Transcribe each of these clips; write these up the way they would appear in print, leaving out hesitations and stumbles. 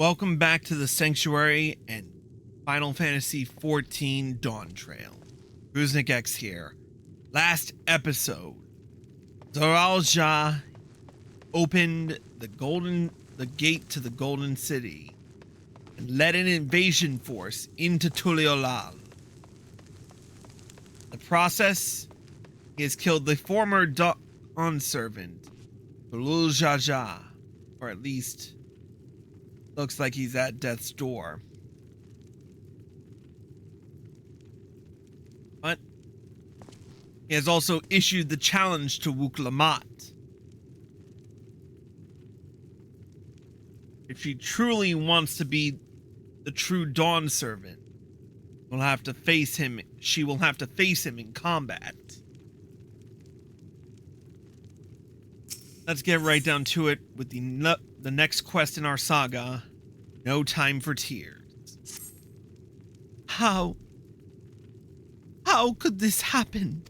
Welcome back to the Sanctuary and Final Fantasy XIV Dawntrail. Ruznik X here. Last episode, Zoraal Ja opened the gate to the Golden City and led an invasion force into Tuliyollal. The process, he has killed the former Dawn servant, Zoraal Ja, or at least looks like he's at death's door. But he has also issued the challenge to Wuklamat. If she truly wants to be the true Dawn servant, she will have to face him in combat. Let's get right down to it with the next quest in our saga, No Time for Tears. How could this happen?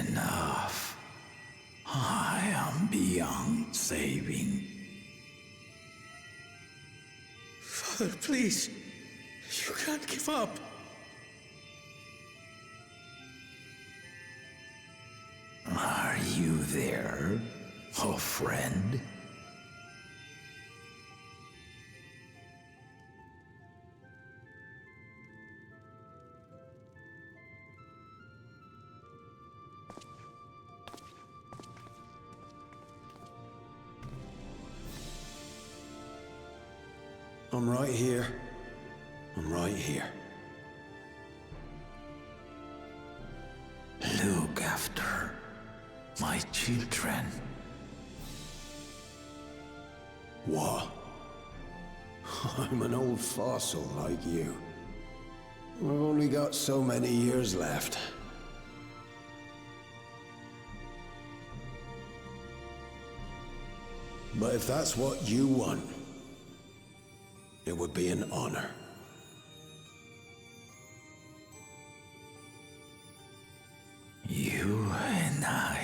Enough. I am beyond saving. Father, please. You can't give up. Are you there, oh friend? I'm right here. I'm right here. Look after my children. What? I'm an old fossil like you. I've only got so many years left. But if that's what you want, it would be an honor. You and I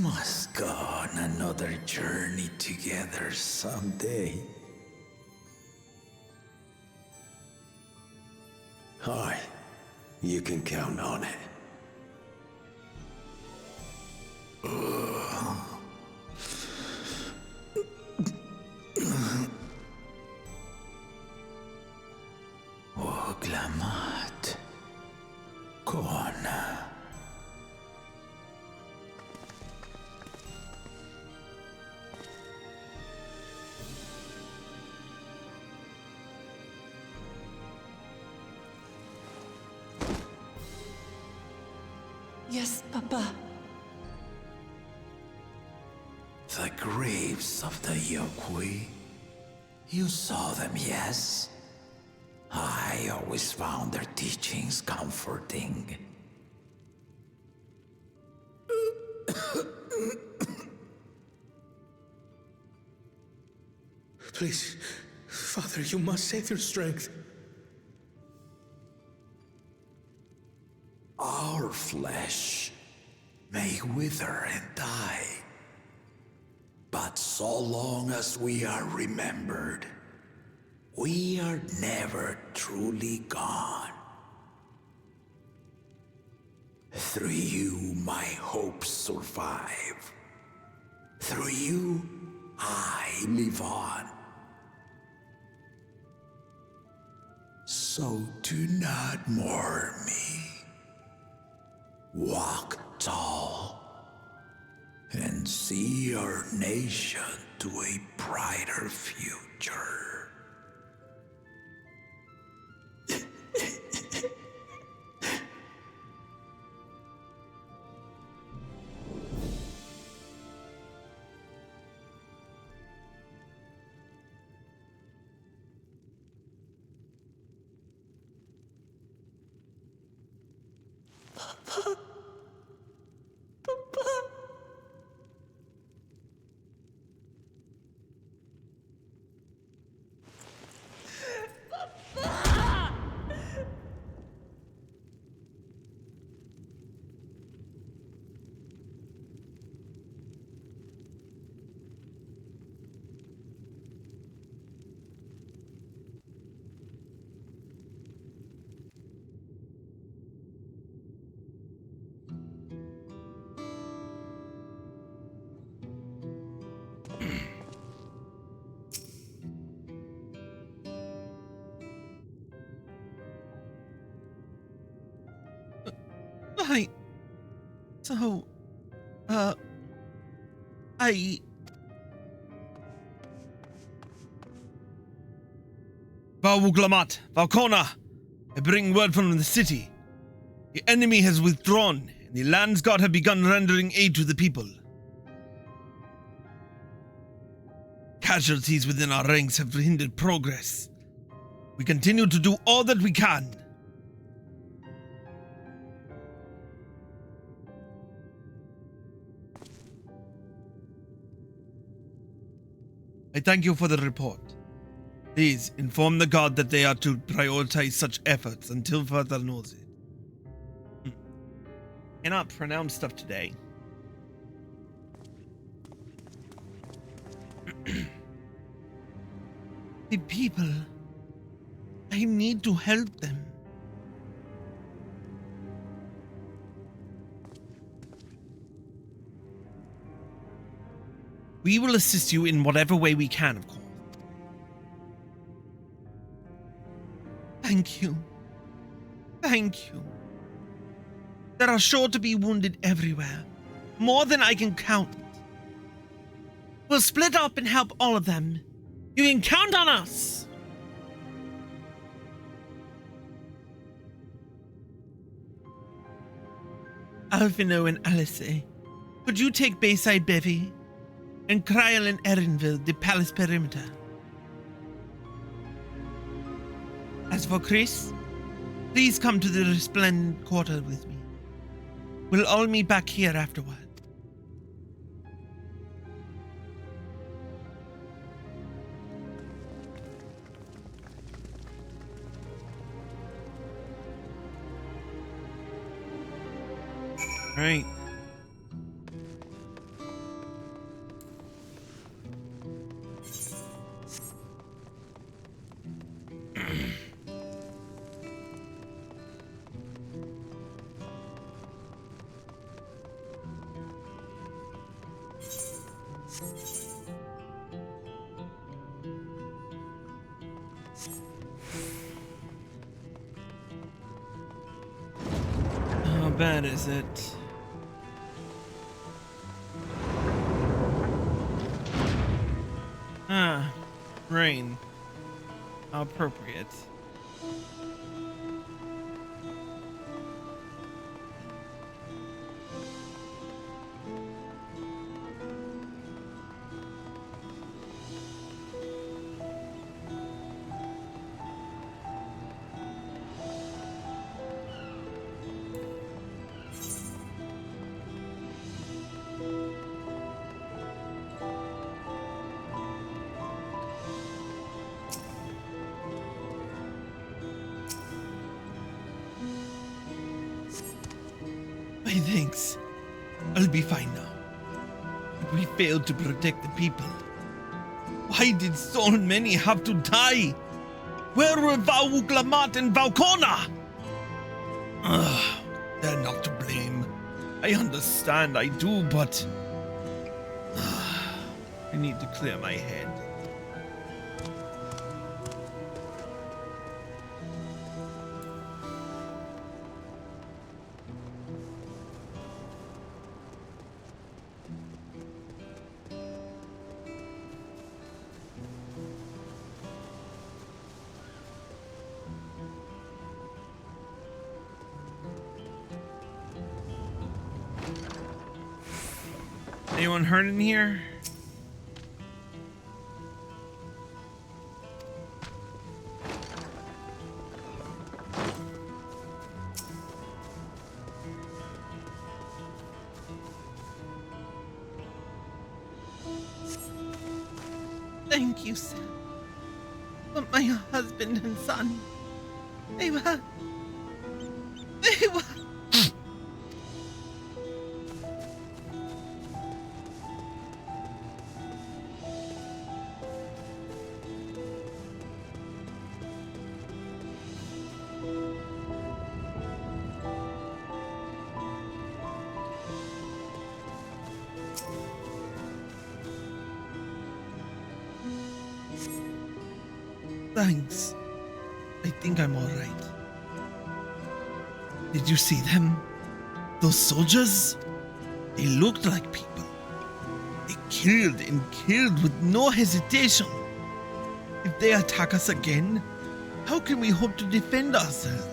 must go on another journey together someday. Aye, you can count on it. Wuklamat. Kona. Yes, Papa. The graves of the Yokwi. You saw them, yes? I always found their teachings comforting. Please, Father, you must save your strength. Our flesh may wither and die, but so long as we are remembered, we are never truly gone. Through you, my hopes survive. Through you, I live on. So do not mourn me. Walk tall and see our nation to a brighter future. Right. So, I... Valwuglamat, Valkona, I bring word from the city. The enemy has withdrawn, and the land's god have begun rendering aid to the people. Casualties within our ranks have hindered progress. We continue to do all that we can. I thank you for the report. Please inform the god that they are to prioritize such efforts until further notice. Cannot pronounce stuff today. The people. I need to help them. We will assist you in whatever way we can, of course. Thank you. Thank you. There are sure to be wounded everywhere. More than I can count. We'll split up and help all of them. You can count on us. Alphino and Alice, could you take Bayside Bevy? And Kryal and Erinville, the palace perimeter. As for Chris, please come to the Resplendent Quarter with me. We'll all meet back here afterward. All right. How bad is it? Ah, rain. How appropriate. My thanks. I'll be fine now. But we failed to protect the people. Why did so many have to die? Where were Valwuglamat and Valkona? They're not to blame. I understand, I do, but... I need to clear my head. Anyone hurt in here? Thank you, sir. But my husband and son, they were... Thanks. I think I'm all right. Did you see them? Those soldiers? They looked like people. They killed and killed with no hesitation. If they attack us again, how can we hope to defend ourselves?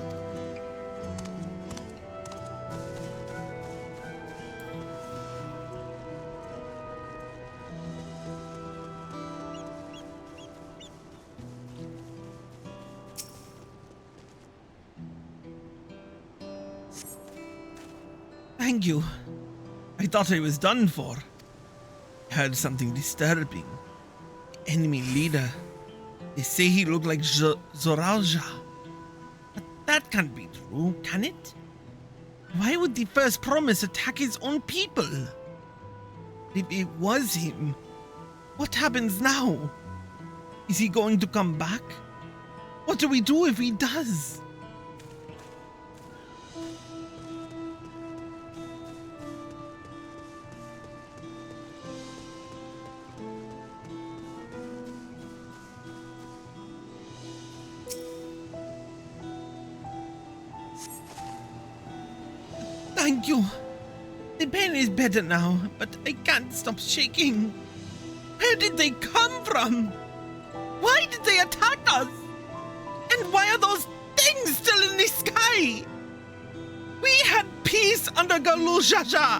Thank you. I thought I was done for. I heard something disturbing. The enemy leader. They say he looked like Zoraal Ja. But that can't be true, can it? Why would the first promise attack his own people? If it was him, what happens now? Is he going to come back? What do we do if he does? Thank you. The pain is better now, but I can't stop shaking. Where did they come from? Why did they attack us? And why are those things still in the sky? We had peace under Zoraal Ja.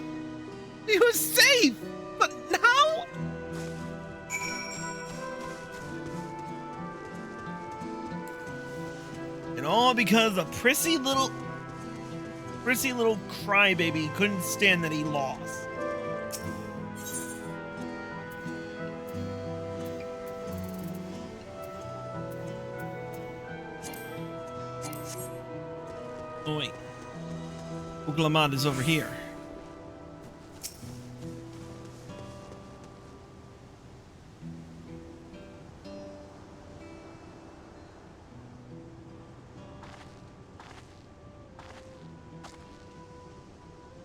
We were safe, but now? And all because a prissy little crybaby couldn't stand that he lost. Oh wait. Uklamad is over here.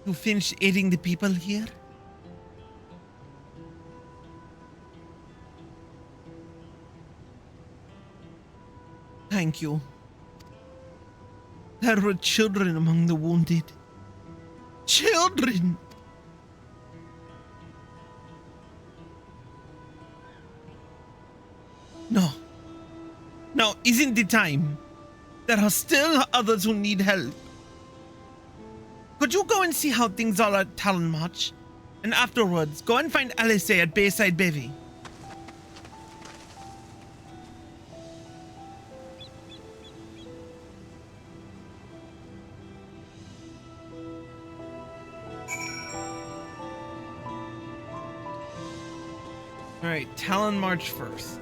You finished aiding the people here? Thank you. There were children among the wounded. Children! No. Now isn't the time. There are still others who need help. Could you go and see how things are at Talon March? And afterwards, go and find Alice at Bayside Bevy. Alright, Talon March first.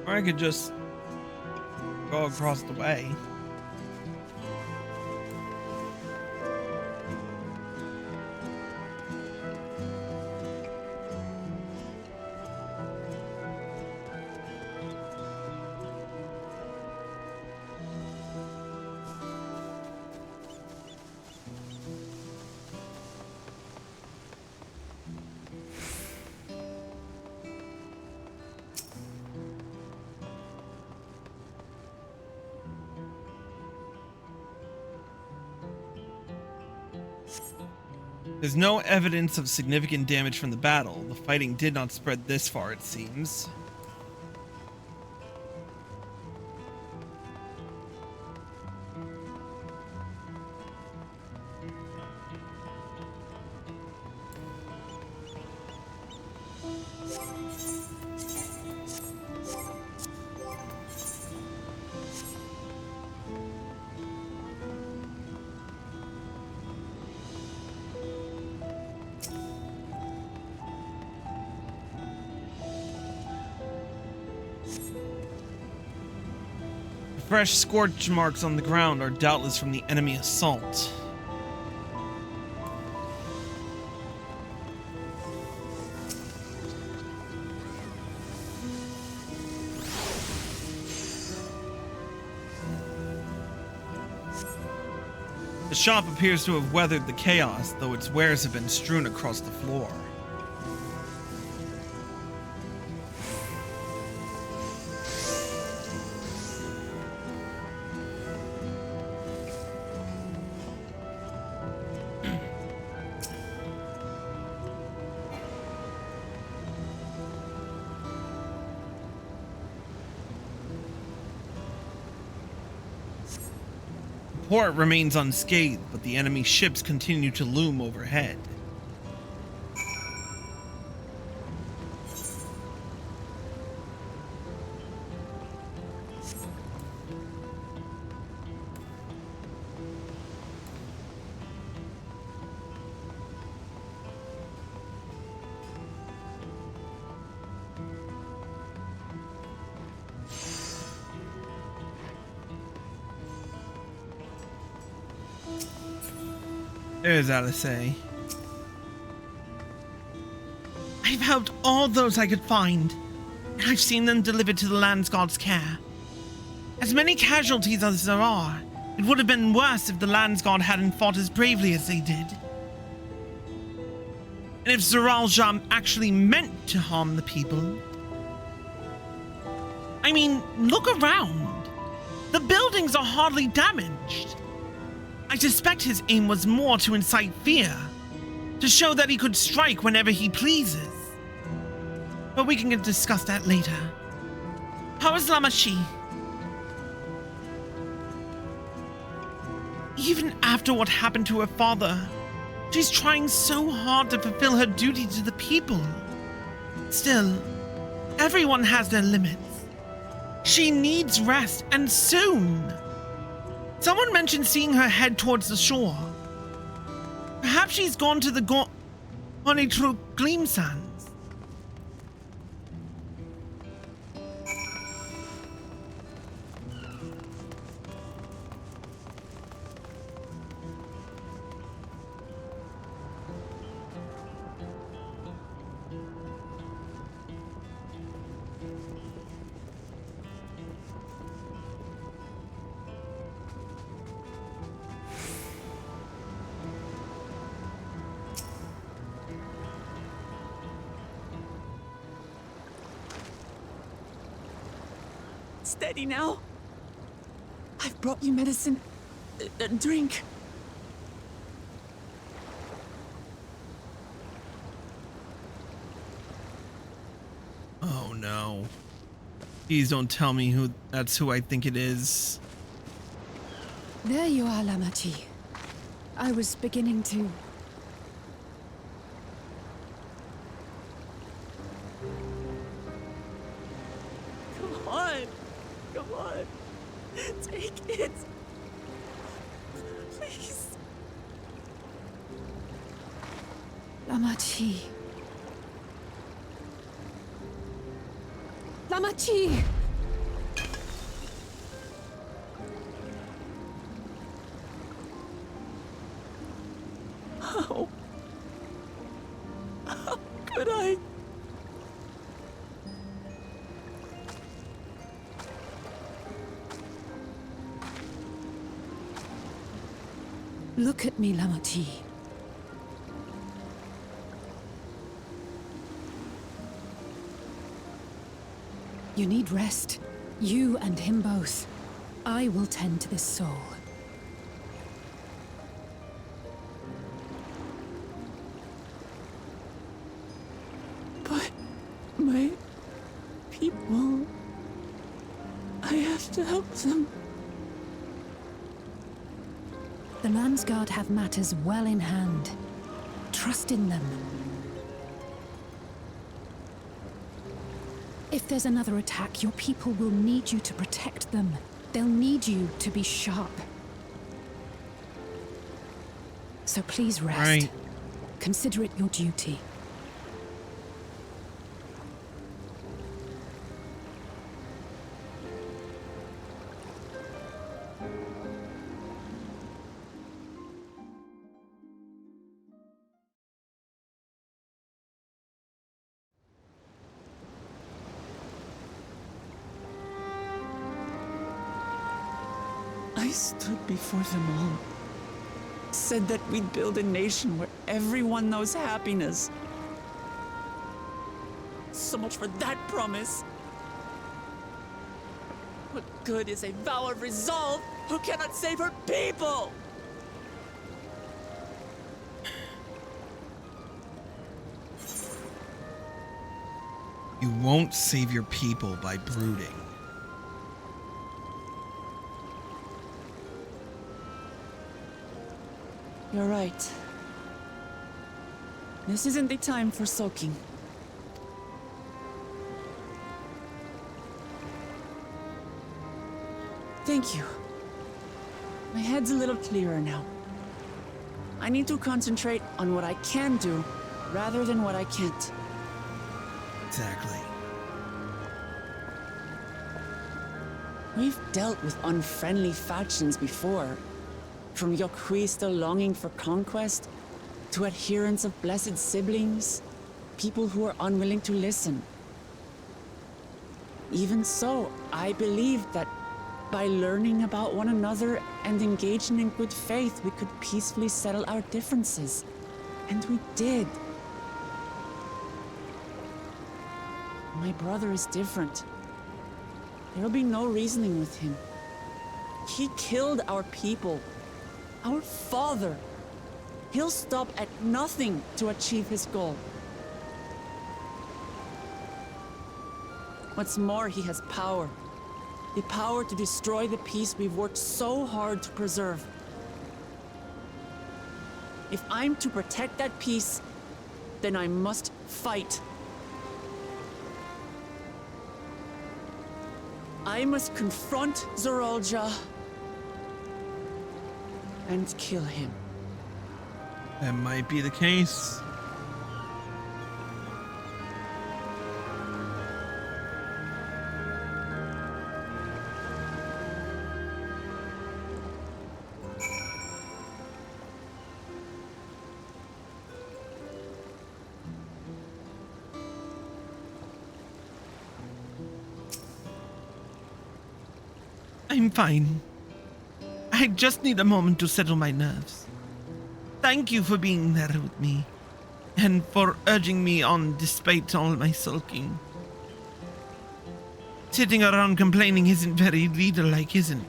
Or I could just go across the way. There's no evidence of significant damage from the battle. The fighting did not spread this far, it seems. Fresh scorch marks on the ground are doubtless from the enemy assault. The shop appears to have weathered the chaos, though its wares have been strewn across the floor. The port remains unscathed, but the enemy ships continue to loom overhead. There's Alice. I've helped all those I could find, and I've seen them delivered to the Landsguard's care. As many casualties as there are, it would have been worse if the Landsguard hadn't fought as bravely as they did. And if Zoraal Ja actually meant to harm the people... I mean, look around. The buildings are hardly damaged. I suspect his aim was more to incite fear, to show that he could strike whenever he pleases. But we can discuss that later. How is Lamachi? Even after what happened to her father, she's trying so hard to fulfill her duty to the people. Still, everyone has their limits. She needs rest, and soon. Someone mentioned seeing her head towards the shore. Perhaps she's gone to the Honeytrue Gleam Sands. Steady now. I've brought you medicine. Drink. Oh no. Please don't tell me that's who I think it is. There you are, Lamachi. I was beginning to... Come on. Take it. Please. Lamachi. Lamachi! How could I? Look at me, Lamachi. You need rest. You and him both. I will tend to this soul. But my people... I have to help them. The Landsguard have matters well in hand. Trust in them. If there's another attack, your people will need you to protect them. They'll need you to be sharp. So please rest. Right. Consider it your duty. I stood before them all. Said that we'd build a nation where everyone knows happiness. So much for that promise. What good is a vow of resolve who cannot save her people? You won't save your people by brooding. You're right. This isn't the time for sulking. Thank you. My head's a little clearer now. I need to concentrate on what I can do rather than what I can't. Exactly. We've dealt with unfriendly factions before. From Yokhui still longing for conquest, to adherents of blessed siblings, people who are unwilling to listen. Even so, I believed that by learning about one another and engaging in good faith, we could peacefully settle our differences. And we did. My brother is different. There'll be no reasoning with him. He killed our people. Our father. He'll stop at nothing to achieve his goal. What's more, he has power. The power to destroy the peace we've worked so hard to preserve. If I'm to protect that peace, then I must fight. I must confront Zoraal Ja and kill him. That might be the case. I'm fine. I just need a moment to settle my nerves. Thank you for being there with me, and for urging me on despite all my sulking. Sitting around complaining isn't very leader-like, isn't it?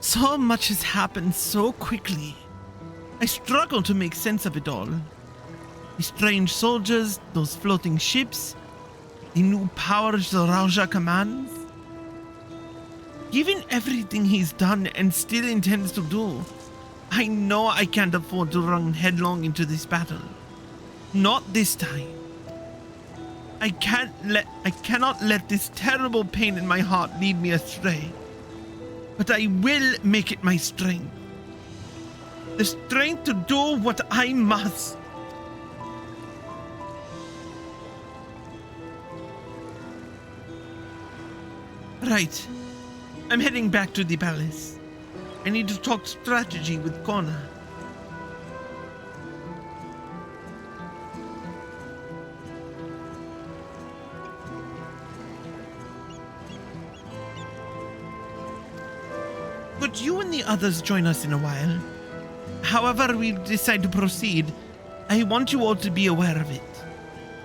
So much has happened so quickly. I struggle to make sense of it all. The strange soldiers, those floating ships, the new power Zoraal Ja commands. Given everything he's done and still intends to do, I know I can't afford to run headlong into this battle. Not this time. I cannot let this terrible pain in my heart lead me astray. But I will make it my strength. The strength to do what I must. Right. I'm heading back to the palace. I need to talk strategy with Connor. Could you and the others join us in a while? However we decide to proceed, I want you all to be aware of it.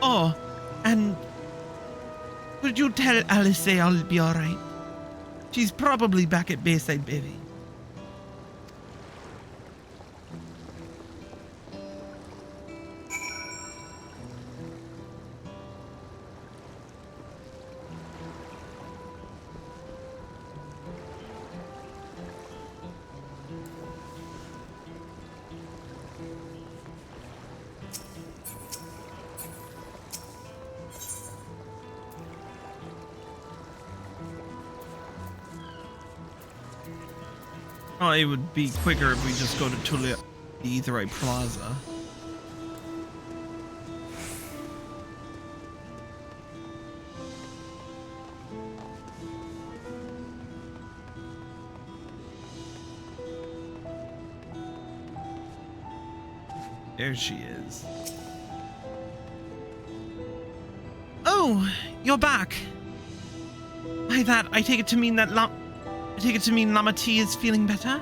Oh, and could you tell Alice I'll be alright? She's probably back at Bayside Baby. Oh, it would be quicker if we just go to Tuliyollal, the Etherite Plaza. There she is. Oh, you're back. By that, I take it to mean Lamati is feeling better?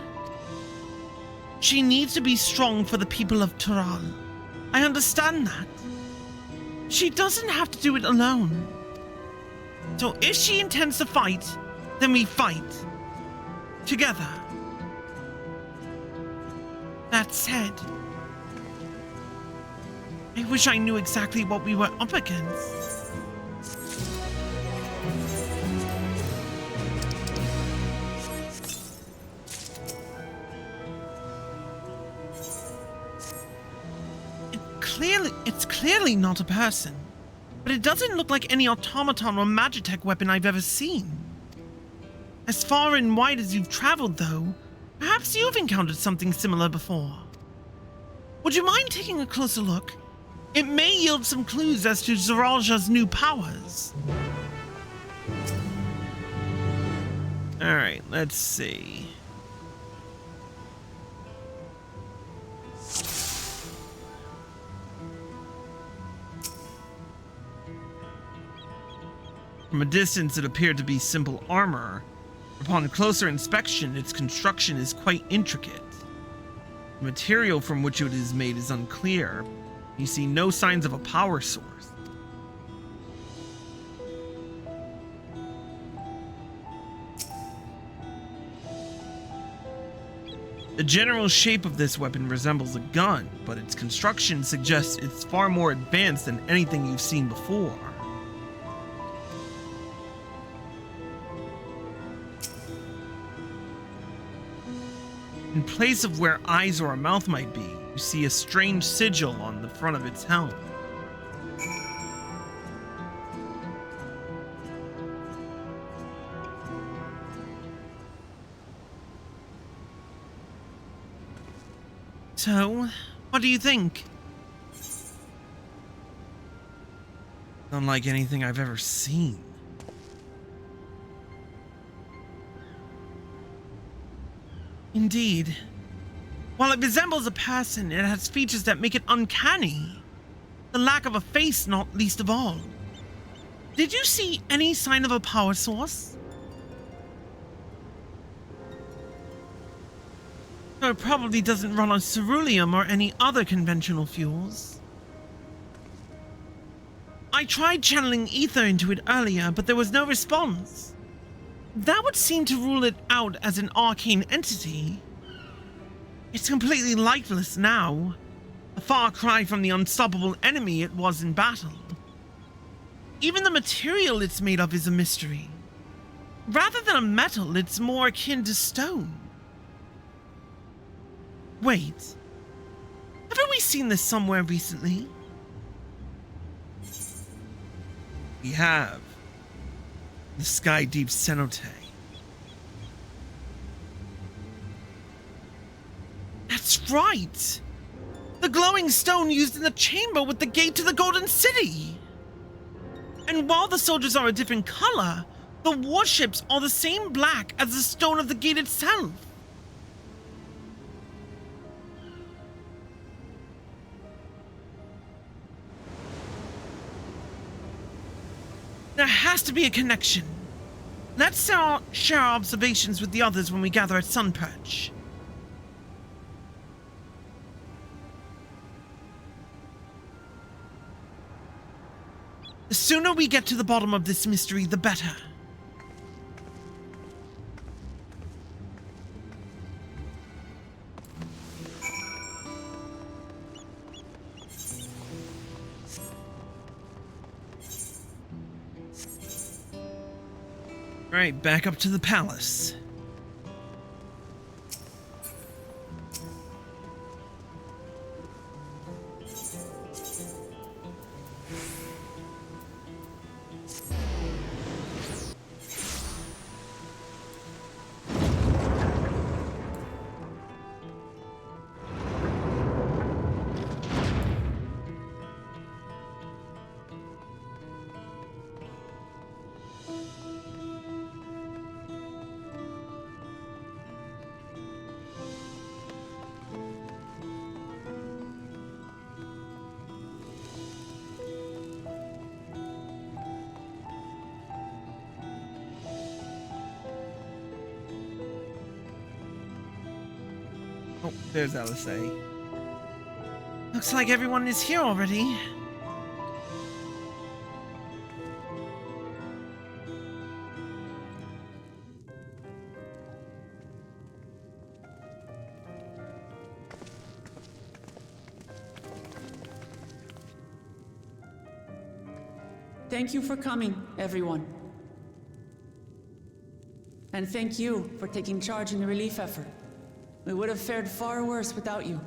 She needs to be strong for the people of Tural. I understand that. She doesn't have to do it alone. So if she intends to fight, then we fight. Together. That said, I wish I knew exactly what we were up against. It's clearly not a person, but it doesn't look like any automaton or magitech weapon I've ever seen. As far and wide as you've traveled, though, perhaps you've encountered something similar before. Would you mind taking a closer look? It may yield some clues as to Zoraal Ja's new powers. Alright, let's see. From a distance, it appeared to be simple armor. Upon closer inspection, its construction is quite intricate. The material from which it is made is unclear. You see no signs of a power source. The general shape of this weapon resembles a gun, but its construction suggests it's far more advanced than anything you've seen before. In place of where eyes or a mouth might be, you see a strange sigil on the front of its helm. So, what do you think? Unlike anything I've ever seen. Indeed. While it resembles a person, it has features that make it uncanny. The lack of a face, not least of all. Did you see any sign of a power source? So it probably doesn't run on ceruleum or any other conventional fuels. I tried channeling ether into it earlier, but there was no response. That would seem to rule it out as an arcane entity. It's completely lifeless now, a far cry from the unstoppable enemy it was in battle. Even the material it's made of is a mystery. Rather than a metal, it's more akin to stone. Wait, haven't we seen this somewhere recently? We have. The Sky Deep Cenote. That's right! The glowing stone used in the chamber with the gate to the Golden City! And while the soldiers are a different color, the warships are the same black as the stone of the gate itself. There has to be a connection. Let's share our observations with the others when we gather at Sunperch. The sooner we get to the bottom of this mystery, the better. Alright, back up to the palace. Oh, there's LSA. Looks like everyone is here already. Thank you for coming, everyone. And thank you for taking charge in the relief effort. We would have fared far worse without you.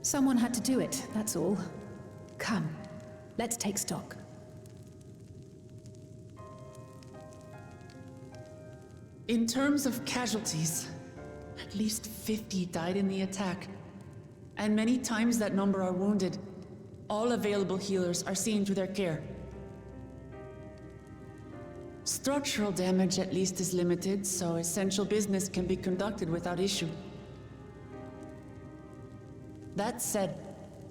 Someone had to do it, that's all. Come, let's take stock. In terms of casualties, at least 50 died in the attack. And many times that number are wounded. All available healers are seen to their care. Structural damage at least is limited, so essential business can be conducted without issue. That said,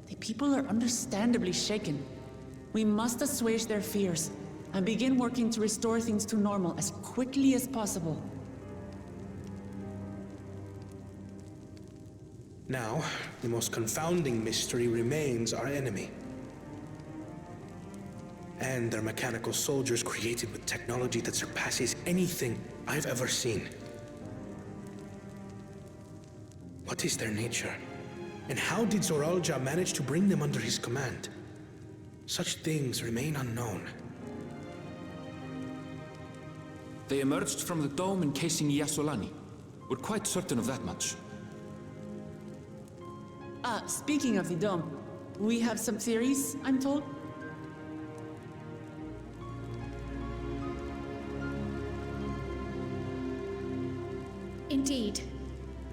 the people are understandably shaken. We must assuage their fears and begin working to restore things to normal as quickly as possible. Now, the most confounding mystery remains our enemy. And their mechanical soldiers created with technology that surpasses anything I've ever seen. What is their nature? And how did Zoraal Ja manage to bring them under his command? Such things remain unknown. They emerged from the dome encasing Yasolani. We're quite certain of that much. Speaking of the dome, we have some theories, I'm told. Indeed.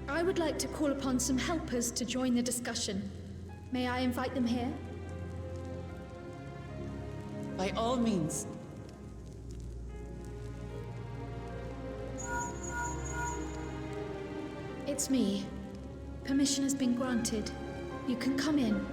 I would like to call upon some helpers to join the discussion. May I invite them here? By all means. It's me. Permission has been granted. You can come in.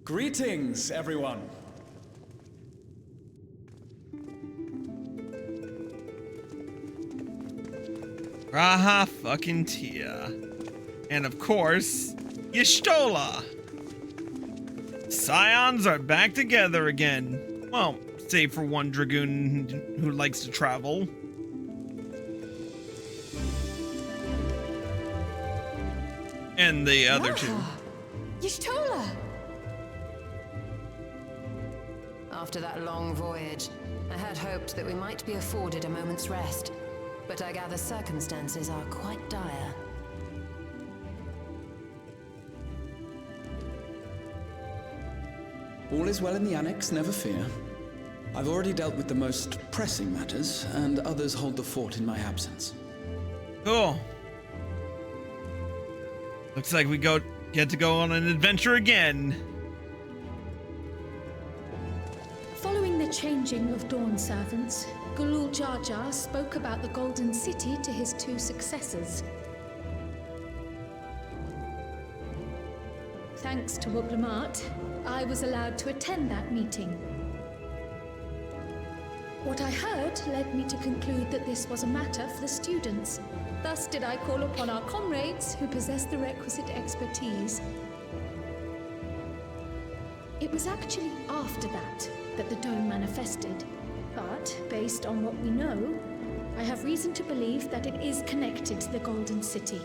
Greetings, everyone. Raha fucking Tia. And of course, Y'shtola. Scions are back together again. Well, save for one Dragoon who likes to travel. And the other two. Y'shtola! After that long voyage, I had hoped that we might be afforded a moment's rest, but I gather circumstances are quite dire. All is well in the Annex, never fear. I've already dealt with the most pressing matters, and others hold the fort in my absence. Cool. Looks like we get to go on an adventure again. Following the changing of Dawn servants, Zoraal Ja spoke about the Golden City to his two successors. Thanks to Wublamat, I was allowed to attend that meeting. What I heard led me to conclude that this was a matter for the students. Thus did I call upon our comrades who possess the requisite expertise. It was actually after that the dome manifested. But, based on what we know, I have reason to believe that it is connected to the Golden City.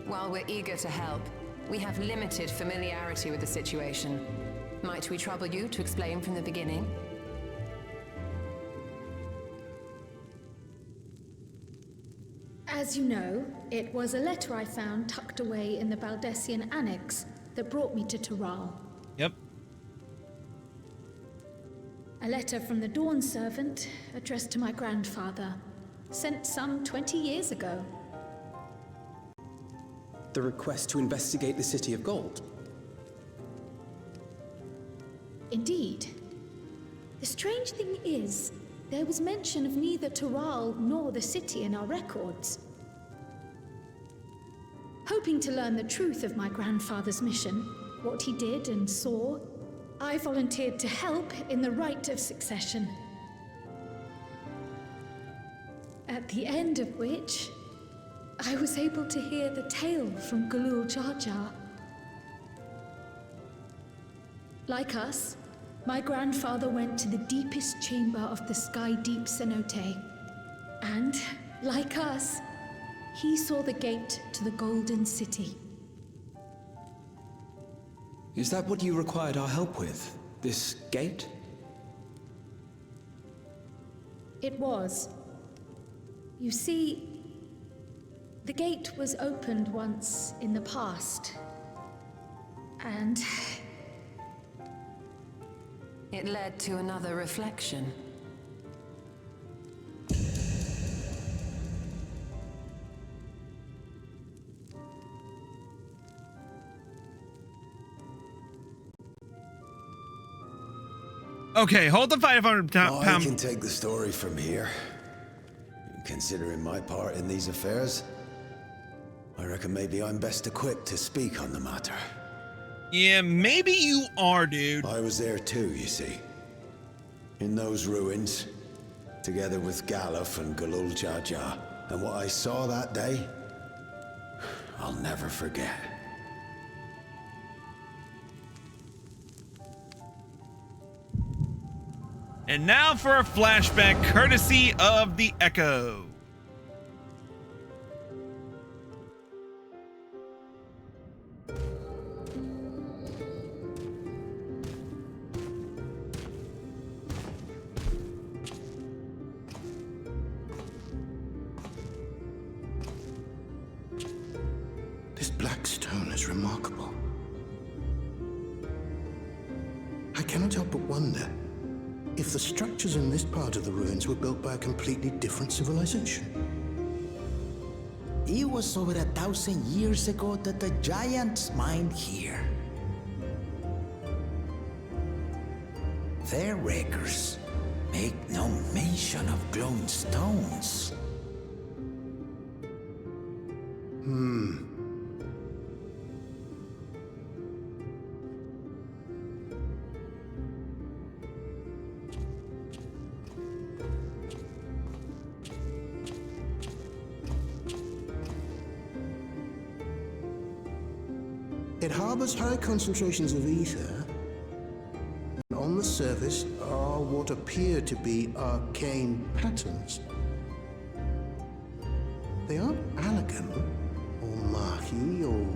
While we're eager to help, we have limited familiarity with the situation. Might we trouble you to explain from the beginning? As you know, it was a letter I found tucked away in the Baldessian Annex that brought me to Tural. Yep. A letter from the Dawn servant, addressed to my grandfather, sent some 20 years ago. The request to investigate the City of Gold. Indeed. The strange thing is, There was mention of neither Tural nor the city in our records. Hoping to learn the truth of my grandfather's mission, what he did and saw, I volunteered to help in the rite of succession. At the end of which, I was able to hear the tale from Zoraal Ja. Like us, my grandfather went to the deepest chamber of the sky deep cenote. And, like us, he saw the gate to the Golden City. Is that what you required our help with? This gate? It was. You see, the gate was opened once in the past. And it led to another reflection. Okay, hold the 500 I pound. can take the story from here. Considering my part in these affairs, I reckon maybe I'm best equipped to speak on the matter. Yeah, maybe you are, dude. I was there too, you see. In those ruins, together with Galuf and Zoraal Ja. And what I saw that day, I'll never forget. And now for a flashback courtesy of the Echo. This black stone is remarkable. I cannot help but wonder if the structures in this part of the ruins were built by a completely different civilization. It was over 1,000 years ago that the giants mined here. Their records make no mention of glowing stones. It harbors high concentrations of ether, and on the surface are what appear to be arcane patterns. They aren't Allegan, or Mahi, or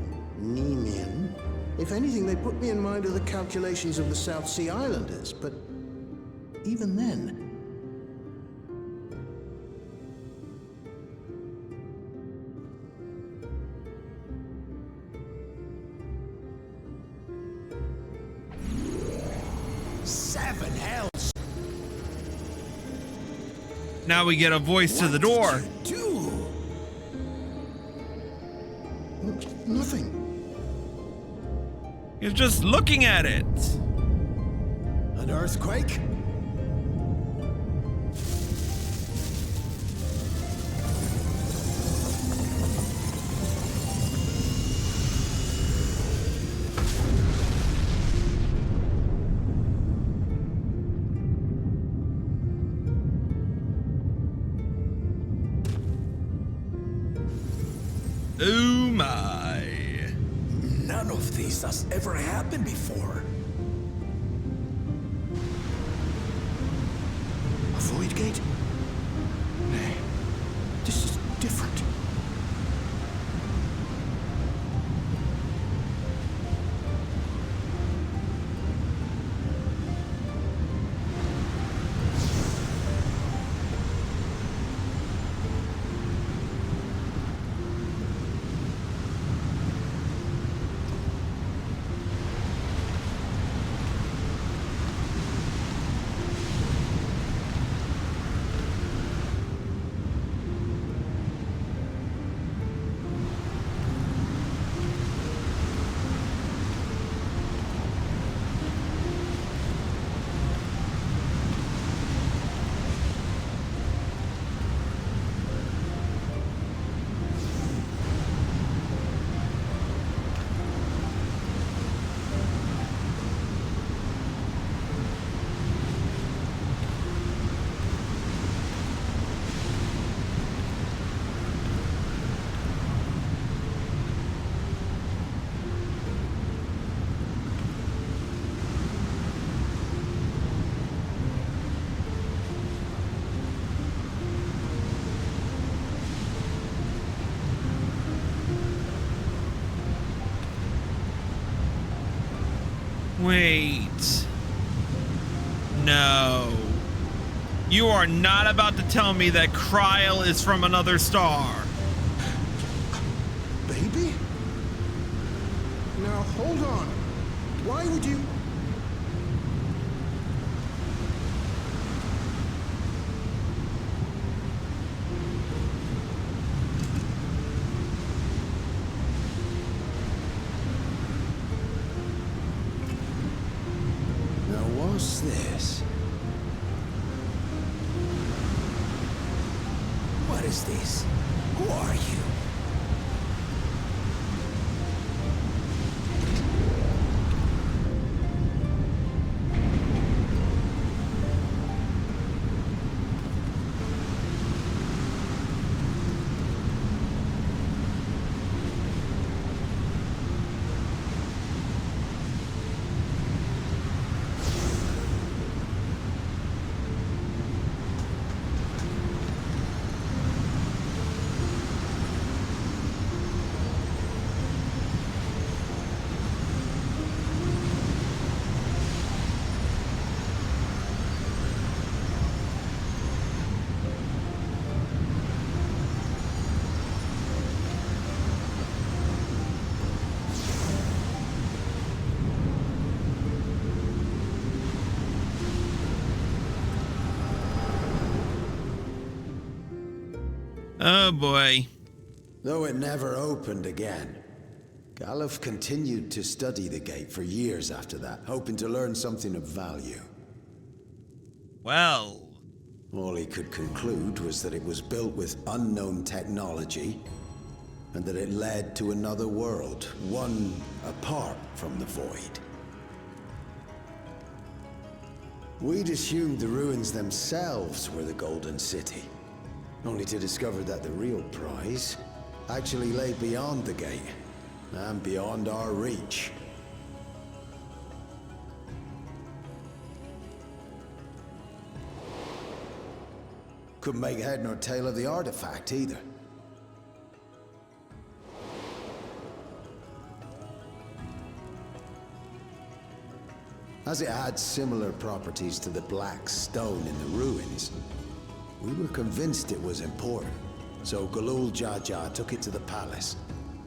Nemean. If anything, they put me in mind of the calculations of the South Sea Islanders, but even then, Now we get a voice to the door. Nothing. He's just looking at it. An earthquake? Oh my. None of this has ever happened before. A void gate? Nay, this is different. Wait. No. You are not about to tell me that Kryl is from another star. Baby? Now, hold on. Why would you... Now, what's this? What is this? Who are you? Oh boy. Though it never opened again, Galuf continued to study the gate for years after that, hoping to learn something of value. Well. All he could conclude was that it was built with unknown technology, and that it led to another world, one apart from the Void. We'd assumed the ruins themselves were the Golden City, only to discover that the real prize actually lay beyond the gate, and beyond our reach. Couldn't make head nor tail of the artifact either. As it had similar properties to the black stone in the ruins, we were convinced it was important, so Zoraal Ja took it to the palace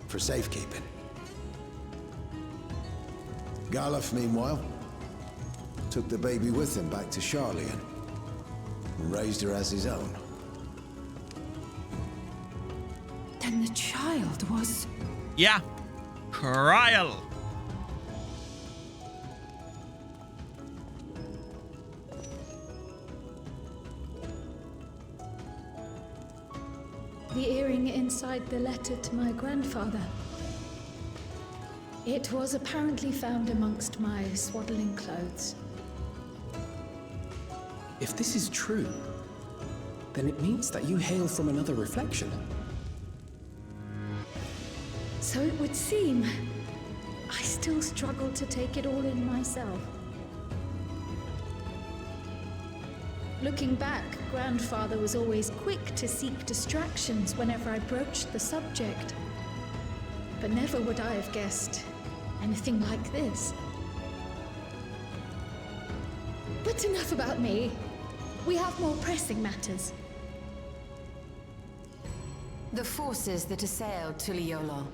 for safekeeping. Galuf, meanwhile, took the baby with him back to Sharlayan and raised her as his own. Then the child was... Yeah. Kryl. The earring inside the letter to my grandfather. It was apparently found amongst my swaddling clothes. If this is true, then it means that you hail from another reflection. So it would seem. I still struggle to take it all in myself. Looking back, Grandfather was always quick to seek distractions whenever I broached the subject. But never would I have guessed anything like this. But enough about me. We have more pressing matters. The forces that assailed Tuliyollal.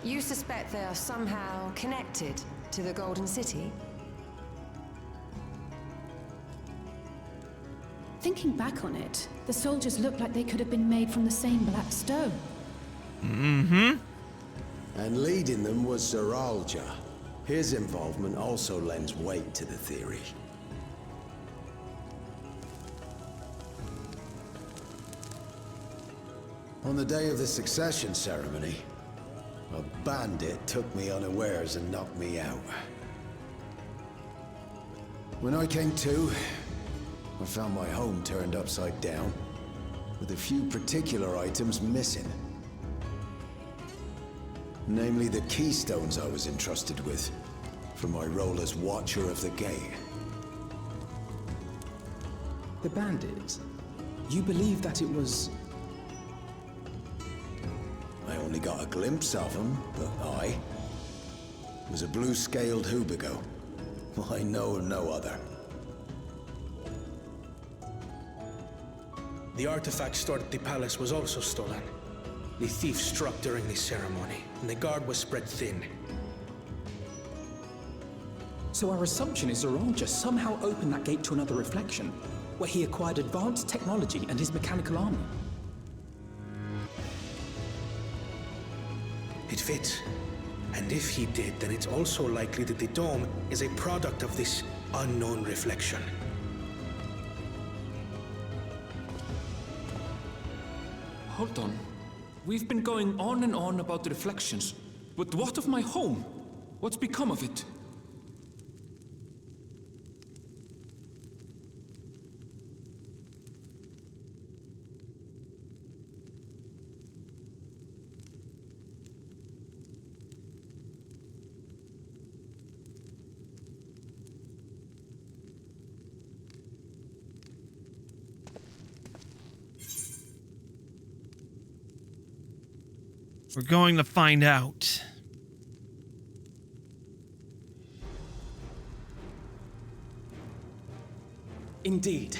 You suspect they are somehow connected to the Golden City? Thinking back on it, the soldiers looked like they could have been made from the same black stone. Mm-hmm. And leading them was Zoraal Ja. His involvement also lends weight to the theory. On the day of the succession ceremony, a bandit took me unawares and knocked me out. When I came to, I found my home turned upside down, with a few particular items missing. Namely the keystones I was entrusted with, for my role as Watcher of the Gate. The bandit, you believe that it was... I only got a glimpse of him, but was a blue-scaled hubigo. I know of no other. The artifact stored at the palace was also stolen. The thief struck during the ceremony, and the guard was spread thin. So our assumption is Zoraal Ja somehow opened that gate to another reflection, where he acquired advanced technology and his mechanical armor. It fits. And if he did, then it's also likely that the dome is a product of this unknown reflection. Hold on. We've been going on and on about the reflections, but what of my home? What's become of it? We're going to find out. Indeed.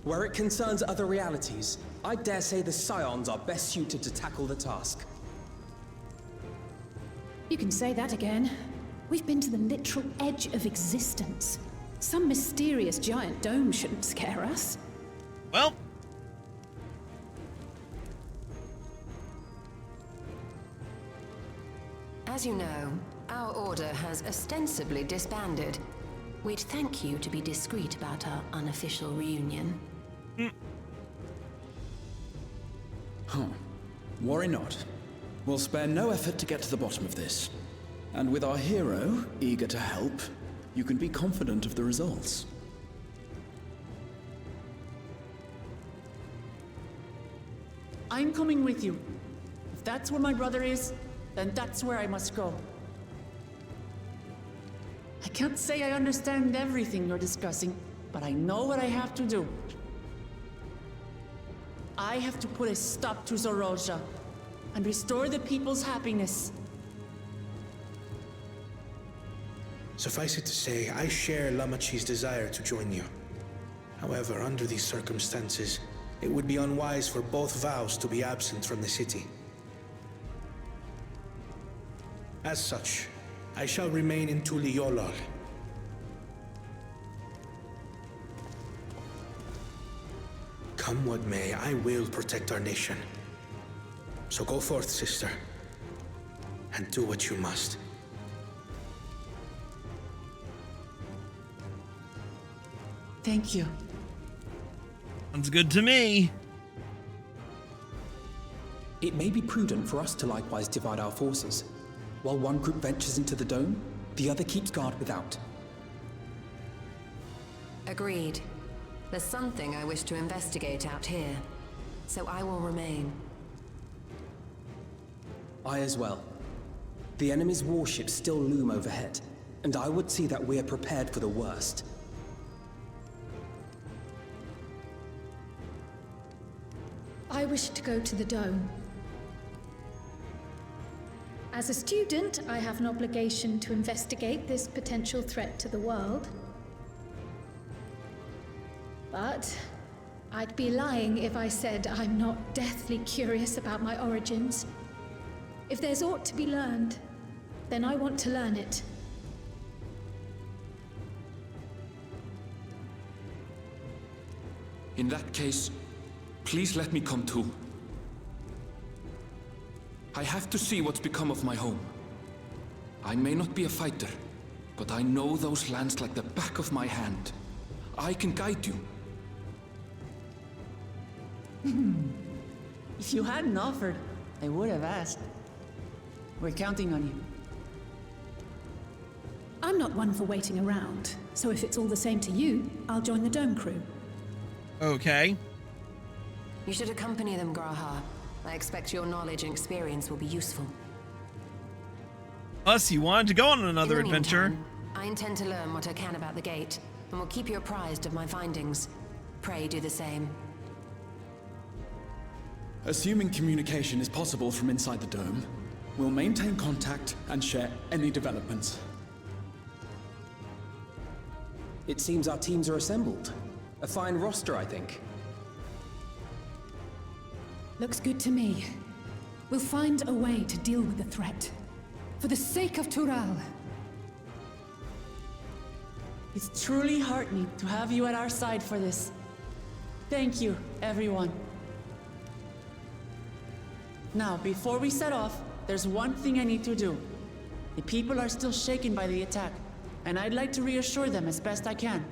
Where it concerns other realities, I dare say the Scions are best suited to tackle the task. You can say that again. We've been to the literal edge of existence. Some mysterious giant dome shouldn't scare us. Well, As you know, our order has ostensibly disbanded. We'd thank you to be discreet about our unofficial reunion. Worry not. We'll spare no effort to get to the bottom of this. And with our hero eager to help, you can be confident of the results. I'm coming with you. If that's where my brother is, then that's where I must go. I can't say I understand everything you're discussing, but I know what I have to do. I have to put a stop to Zoraal Ja and restore the people's happiness. Suffice it to say, I share Lamachi's desire to join you. However, under these circumstances, it would be unwise for both vows to be absent from the city. As such, I shall remain in Tuliyollal. Come what may, I will protect our nation. So go forth, sister, and do what you must. Thank you. sounds good to me. It may be prudent for us to likewise divide our forces. While one group ventures into the dome, the other keeps guard without. Agreed. There's something I wish to investigate out here, so I will remain. I as well. The enemy's warships still loom overhead, and I would see that we're prepared for the worst. I wish to go to the dome. As a student, I have an obligation to investigate this potential threat to the world. But I'd be lying if I said I'm not deathly curious about my origins. If there's aught to be learned, then I want to learn it. In that case, please let me come too. I have to see what's become of my home. I may not be a fighter, but I know those lands like the back of my hand. I can guide you. If you hadn't offered, I would have asked. We're counting on you. I'm not one for waiting around, so if it's all the same to you, I'll join the dome crew. Okay. You should accompany them, Graha. I expect your knowledge and experience will be useful. Plus, you wanted to go on another In the adventure. meantime, I intend to learn what I can about the gate, and will keep you apprised of my findings. Pray do the same. Assuming communication is possible from inside the dome, We'll maintain contact and share any developments. It seems our teams are assembled. A fine roster, I think. Looks good to me. We'll find a way to deal with the threat. For the sake of Tural. It's truly heartening to have you at our side for this. Thank you, everyone. Now, before we set off, there's one thing I need to do. The people are still shaken by the attack, and I'd like to reassure them as best I can.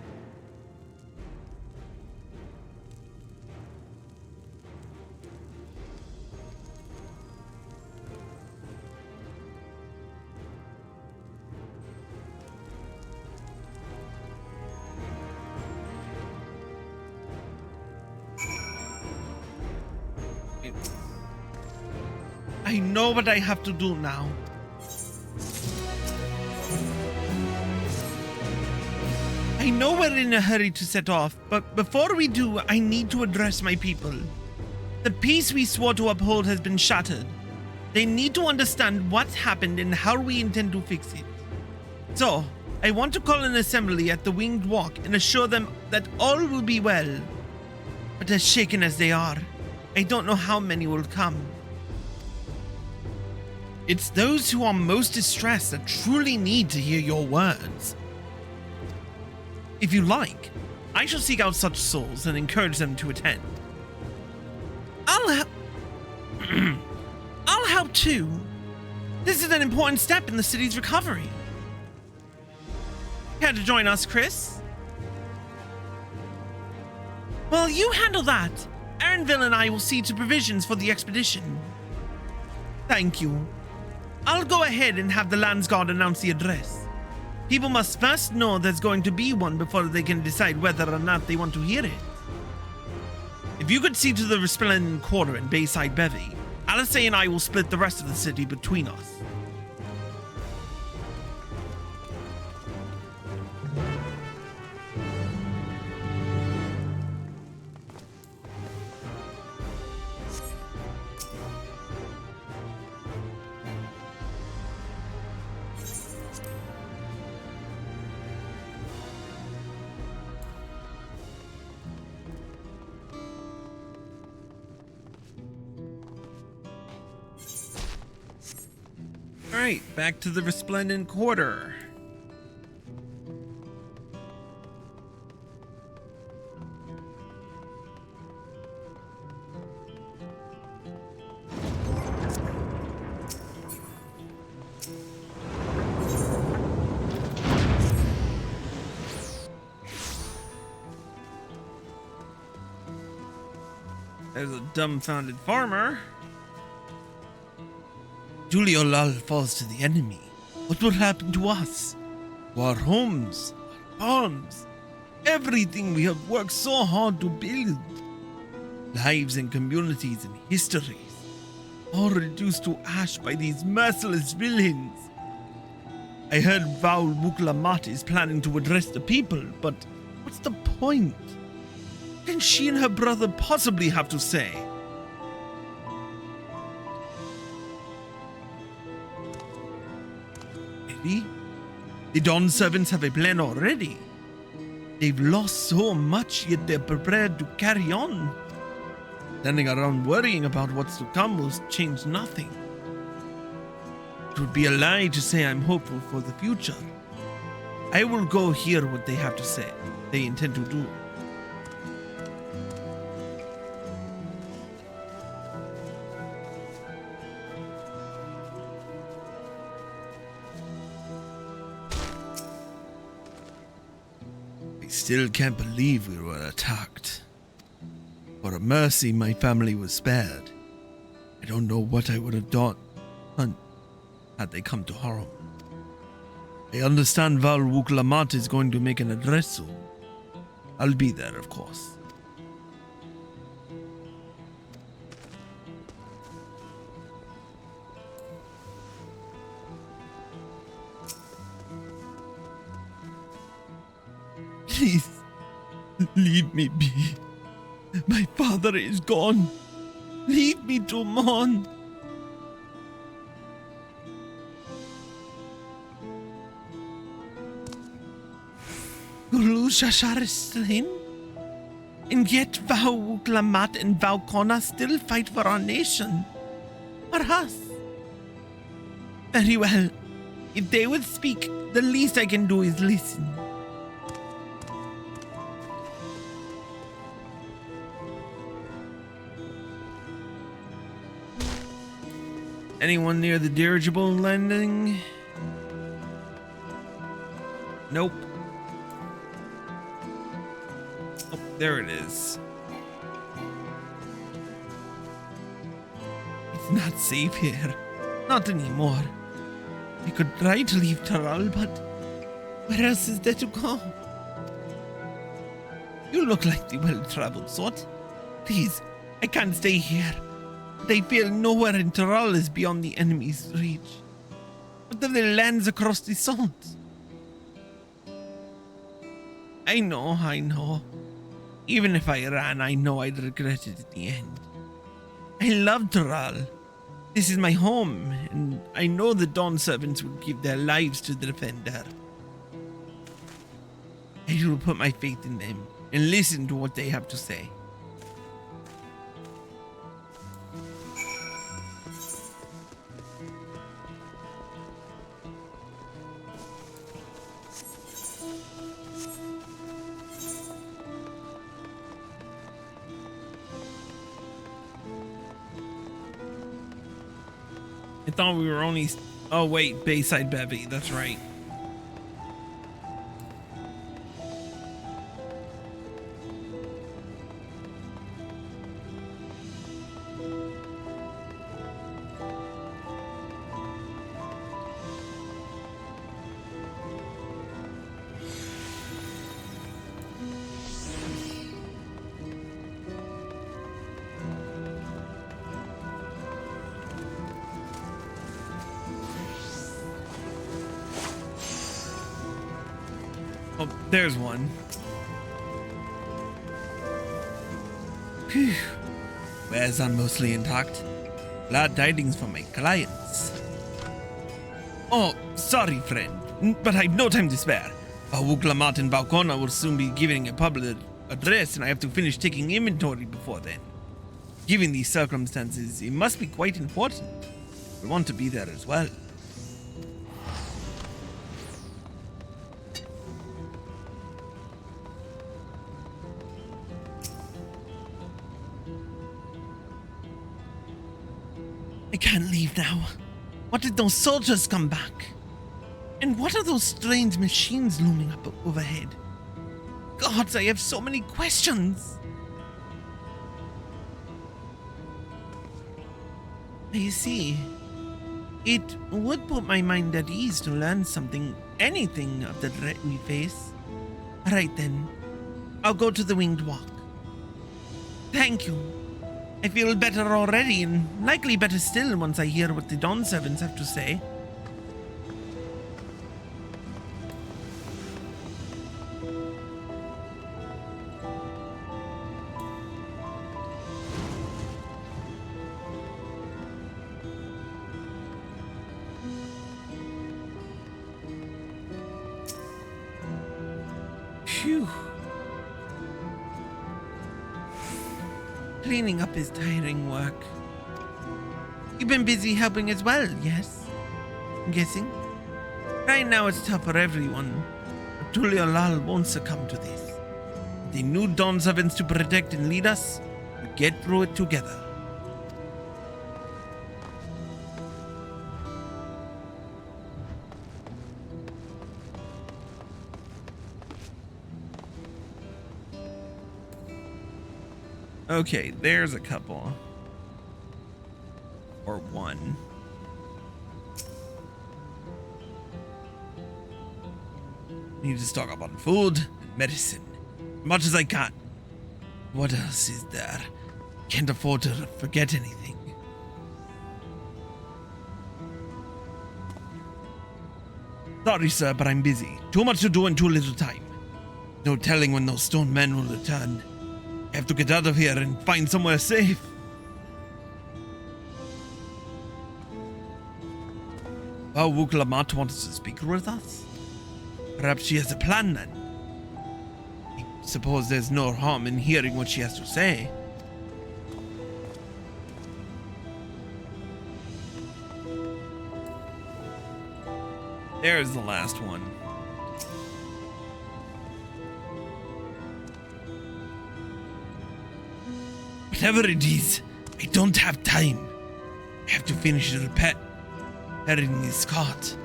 I know what I have to do now. I know we're in a hurry to set off, but before we do, I need to address my people. The peace we swore to uphold has been shattered. They need to understand what's happened and how we intend to fix it. So, I want to call an assembly at the Winged Walk and assure them that all will be well. But as shaken as they are, I don't know how many will come. It's those who are most distressed that truly need to hear your words. If you like, I shall seek out such souls and encourage them to attend. I'll help too. This is an important step in the city's recovery. Care to join us, Chris? Well, you handle that. Aaronville and I will see to provisions for the expedition. Thank you. I'll go ahead and have the Landsguard announce the address. People must first know there's going to be one before they can decide whether or not they want to hear it. If you could see to the Resplendent Quarter and Bayside Bevy, Alice and I will split the rest of the city between us. Alright, back to the Resplendent Quarter. There's a dumbfounded farmer. Tuliyollal falls to the enemy. What will happen to us? To our homes, our farms, everything we have worked so hard to build. Lives and communities and histories, all reduced to ash by these merciless villains. I heard Val Wuklamat is planning to address the people, but what's the point? What can she and her brother possibly have to say? The Dawn servants have a plan already. They've lost so much, yet they're prepared to carry on. Standing around worrying about what's to come will change nothing. It would be a lie to say I'm hopeful for the future. I will go hear what they have to say, they intend to do. Still can't believe we were attacked. For a mercy, my family was spared. I don't know what I would have done had they come to harm. I understand Val Wuklamat is going to make an address soon. I'll be there, of course. Please, leave me be. My father is gone. Leave me to mourn. Zoraal Ja is slain? And yet Vau Glamat and Vau Kona still fight for our nation. For us. Very well. If they would speak, the least I can do is listen. Anyone near the dirigible landing? Nope. Oh, there it is. It's not safe here. Not anymore. I could try to leave Taral, but where else is there to go? You look like the well-traveled sort. Please, I can't stay here. They feel nowhere in Taral is beyond the enemy's reach. What of the lands across the salt? I know. Even if I ran, I know I'd regret it at the end. I love Taral. This is my home, and I know the Dawn servants would give their lives to defend her. I will put my faith in them and listen to what they have to say. I thought we were only... Oh wait, Bayside Bevy, that's right. Oh, there's one. Phew. Wares are mostly intact. Glad tidings for my clients. Oh, sorry, friend, but I've no time to spare. Glamat and Balcona will soon be giving a public address, and I have to finish taking inventory before then. Given these circumstances, it must be quite important. We want to be there as well. I can't leave now. What did those soldiers come back? And what are those strange machines looming up overhead? Gods, I have so many questions. I see. It would put my mind at ease to learn something, anything of the threat we face. Alright then, I'll go to the Winged Walk. Thank you. I feel better already, and likely better still once I hear what the Dawn Servants have to say. Phew. Cleaning up is tiring work. You've been busy helping as well, yes? I'm guessing. Right now it's tough for everyone, but Tuliyollal won't succumb to this. With the new Dawn Servants to protect and lead us, we get through it together. Okay, there's a couple. Or one. Need to stock up on food and medicine. As much as I can. What else is there? Can't afford to forget anything. Sorry, sir, but I'm busy. Too much to do in too little time. No telling when those stone men will return. I have to get out of here and find somewhere safe. Well, Glamat wants to speak with us. Perhaps she has a plan then. suppose there's no harm in hearing what she has to say. There's the last one. Whatever it is, I don't have time. I have to finish repairing this cart.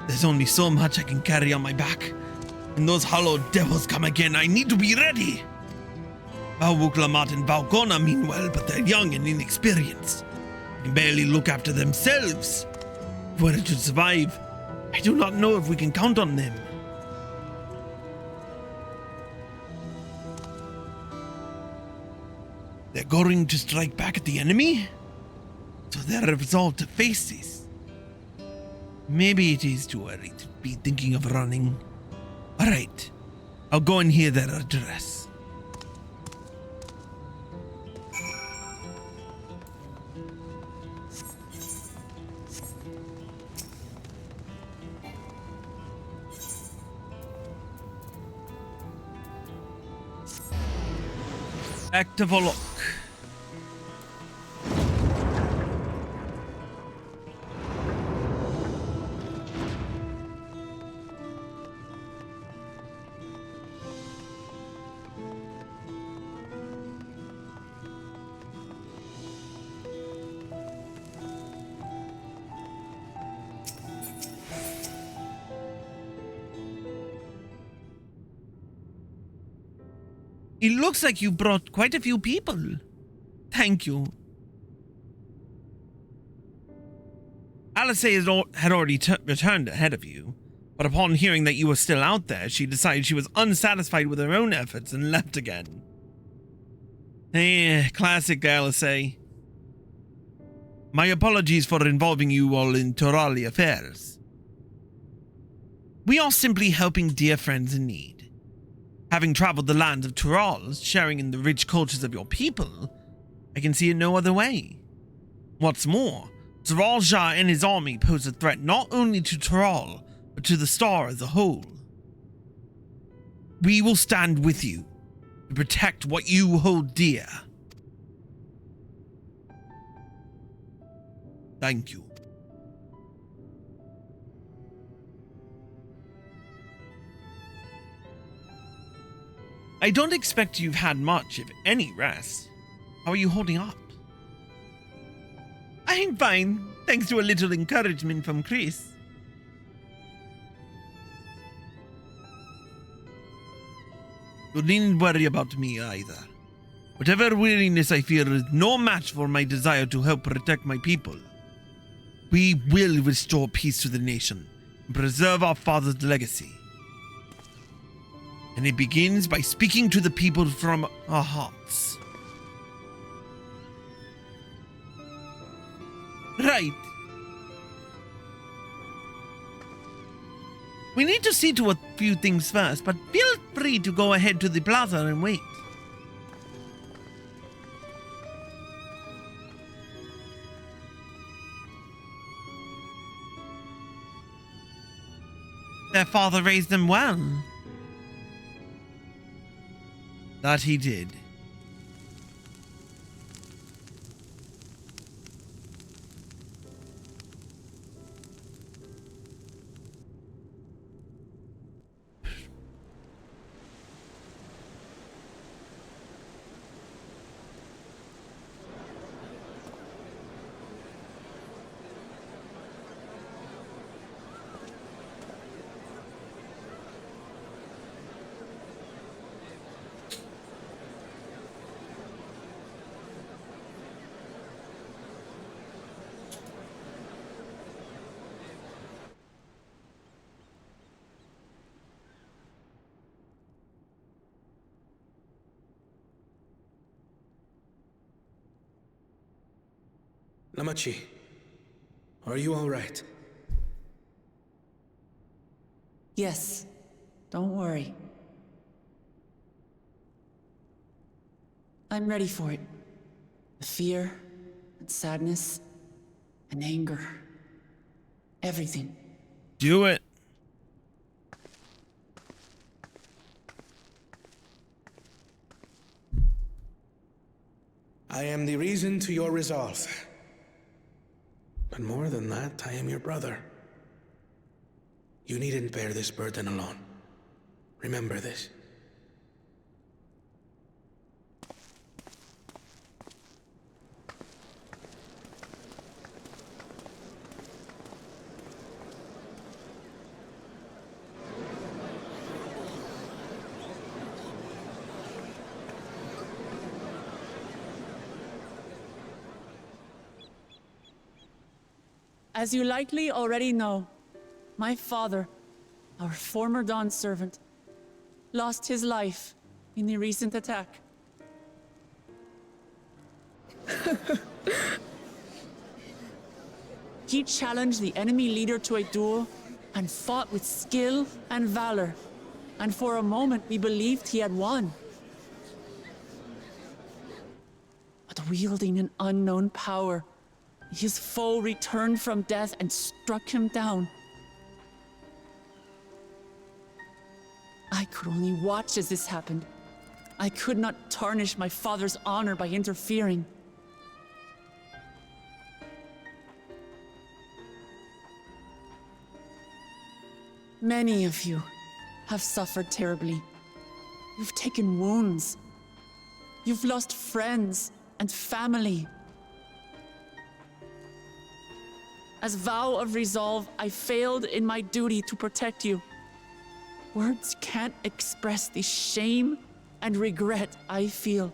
There's only so much I can carry on my back. When those hollow devils come again, I need to be ready. Vauvuklamat and Vaukona mean well, but they're young and inexperienced. They can barely look after themselves. If we're to survive, I do not know if we can count on them. They're going to strike back at the enemy? So they're resolved to face this. Maybe it is too early to be thinking of running. Alright, I'll go and hear their address. Active a look. It looks like you brought quite a few people. Thank you. Alice had already returned ahead of you, but upon hearing that you were still out there, she decided she was unsatisfied with her own efforts and left again. Classic Alice. My apologies for involving you all in Tuliyollal affairs. We are simply helping dear friends in need. Having traveled the lands of Tuliyollal, sharing in the rich cultures of your people, I can see it no other way. What's more, Zoraal Ja and his army pose a threat not only to Tuliyollal, but to the star as a whole. We will stand with you to protect what you hold dear. Thank you. I don't expect you've had much, if any, rest. How are you holding up? I'm fine, thanks to a little encouragement from Chris. You needn't worry about me either. Whatever weariness I feel is no match for my desire to help protect my people. We will restore peace to the nation and preserve our father's legacy. And it begins by speaking to the people from our hearts. Right. We need to see to a few things first, but feel free to go ahead to the plaza and wait. Their father raised them well. That he did. Namachi, are you all right? Yes, don't worry. I'm ready for it. The fear, and sadness, and anger. Everything. Do it. I am the reason to your resolve. But more than that, I am your brother. You needn't bear this burden alone. Remember this. As you likely already know, my father, our former Dawn servant, lost his life in the recent attack. He challenged the enemy leader to a duel and fought with skill and valor, and for a moment we believed he had won. But wielding an unknown power, his foe returned from death and struck him down. I could only watch as this happened. I could not tarnish my father's honor by interfering. Many of you have suffered terribly. You've taken wounds. You've lost friends and family. As vow of resolve, I failed in my duty to protect you. Words can't express the shame and regret I feel.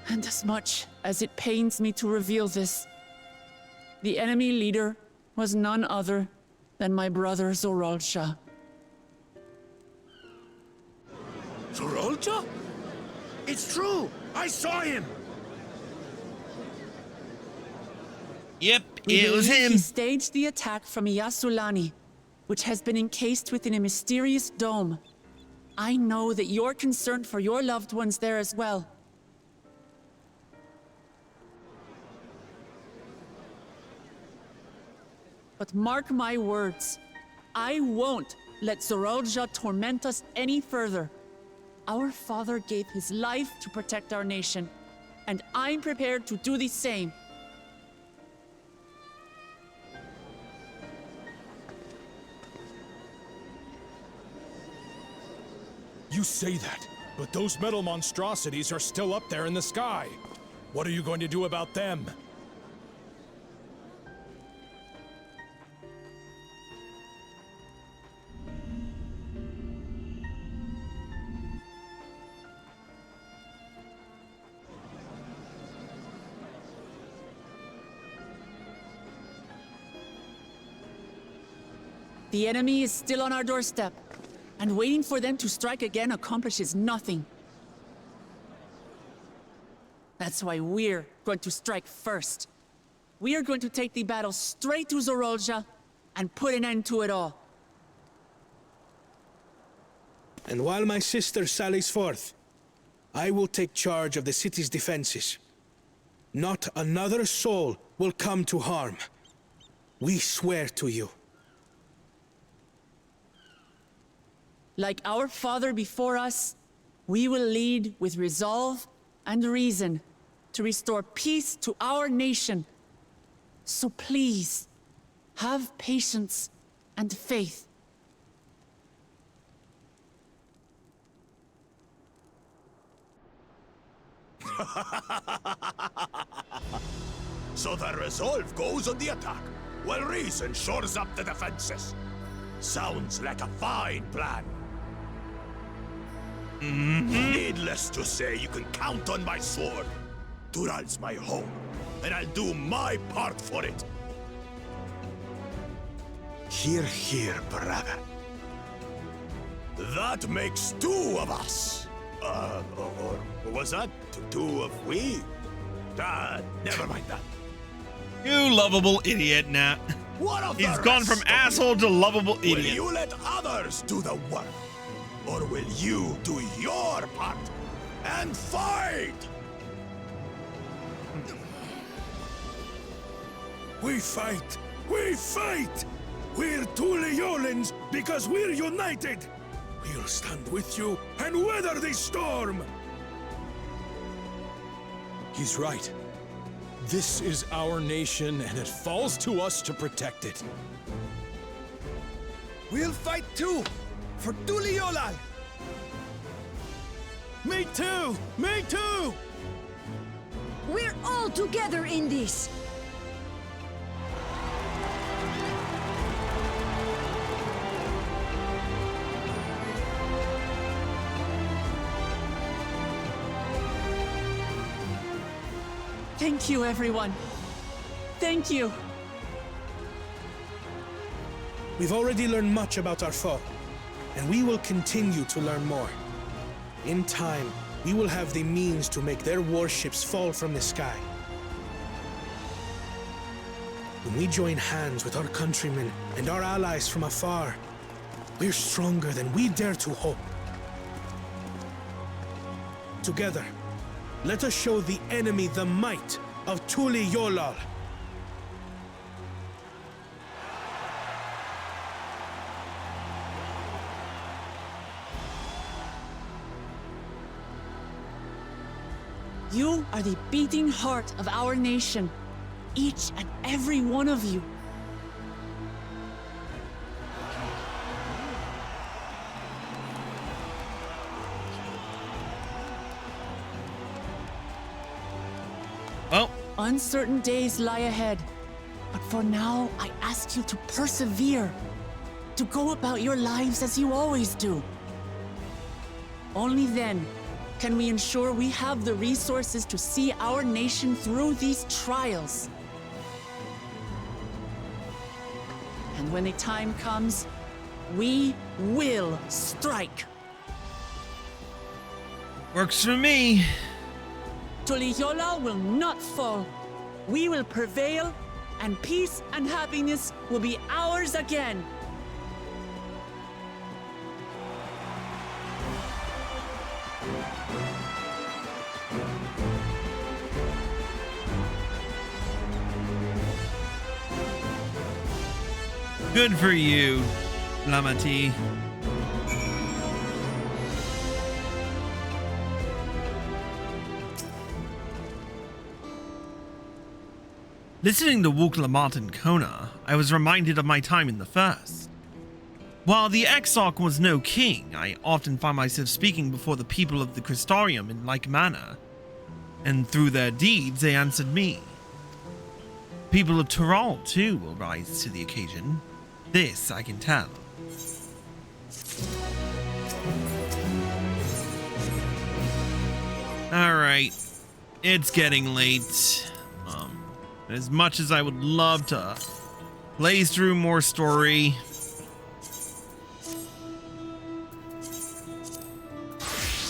And as much as it pains me to reveal this, the enemy leader was none other than my brother Zoraal Ja. Zoraal Ja? It's true! I saw him! Yep, it was him. He staged the attack from Yasulani, which has been encased within a mysterious dome. I know that you're concerned for your loved ones there as well. But mark my words, I won't let Zoraal Ja torment us any further. Our father gave his life to protect our nation, and I'm prepared to do the same. You say that, but those metal monstrosities are still up there in the sky. What are you going to do about them? The enemy is still on our doorstep, and waiting for them to strike again accomplishes nothing. That's why we're going to strike first. We are going to take the battle straight to Zoraal Ja and put an end to it all. And while my sister sallies forth, I will take charge of the city's defenses. Not another soul will come to harm. We swear to you. Like our father before us, we will lead with resolve and reason to restore peace to our nation. So please, have patience and faith. So the resolve goes on the attack, while reason shores up the defenses. Sounds like a fine plan. Needless to say, you can count on my sword. Dural's my home, and I'll do my part for it. Hear, hear, brother. That makes two of us. Or was that two of we? Never mind that. You lovable idiot, Nat. He's gone from asshole to lovable idiot. Will you let others do the work? Or will you do your part and fight? We fight We fight! We're Tuliyollans because we're united! We'll stand with you and weather this storm! He's right. This is our nation, and it falls to us to protect it. We'll fight too! For Tuliyollal! Me too! Me too! We're all together in this! Thank you, everyone. Thank you. We've already learned much about our foe, and we will continue to learn more. In time, we will have the means to make their warships fall from the sky. When we join hands with our countrymen and our allies from afar, we're stronger than we dare to hope. Together, let us show the enemy the might of Tuliyollal. You are the beating heart of our nation, each and every one of you. Well, uncertain days lie ahead, but for now, I ask you to persevere, to go about your lives as you always do. Only then can we ensure we have the resources to see our nation through these trials. And when the time comes, we will strike. Works for me. Tuliyollal will not fall. We will prevail, and peace and happiness will be ours again. Good for you, Lamati. Listening to Wuk Lamat and Kona, I was reminded of my time in the First. While the Exarch was no king, I often find myself speaking before the people of the Crystarium in like manner, and through their deeds they answered me. People of Tural, too, will rise to the occasion. This I can tell. Alright, it's getting late. As much as I would love to blaze through more story,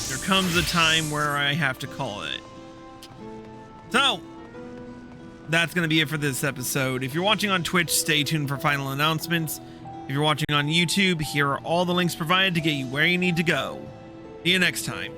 there comes a time where I have to call it. So, that's going to be it for this episode. If you're watching on Twitch, stay tuned for final announcements. If you're watching on YouTube, here are all the links provided to get you where you need to go. See you next time.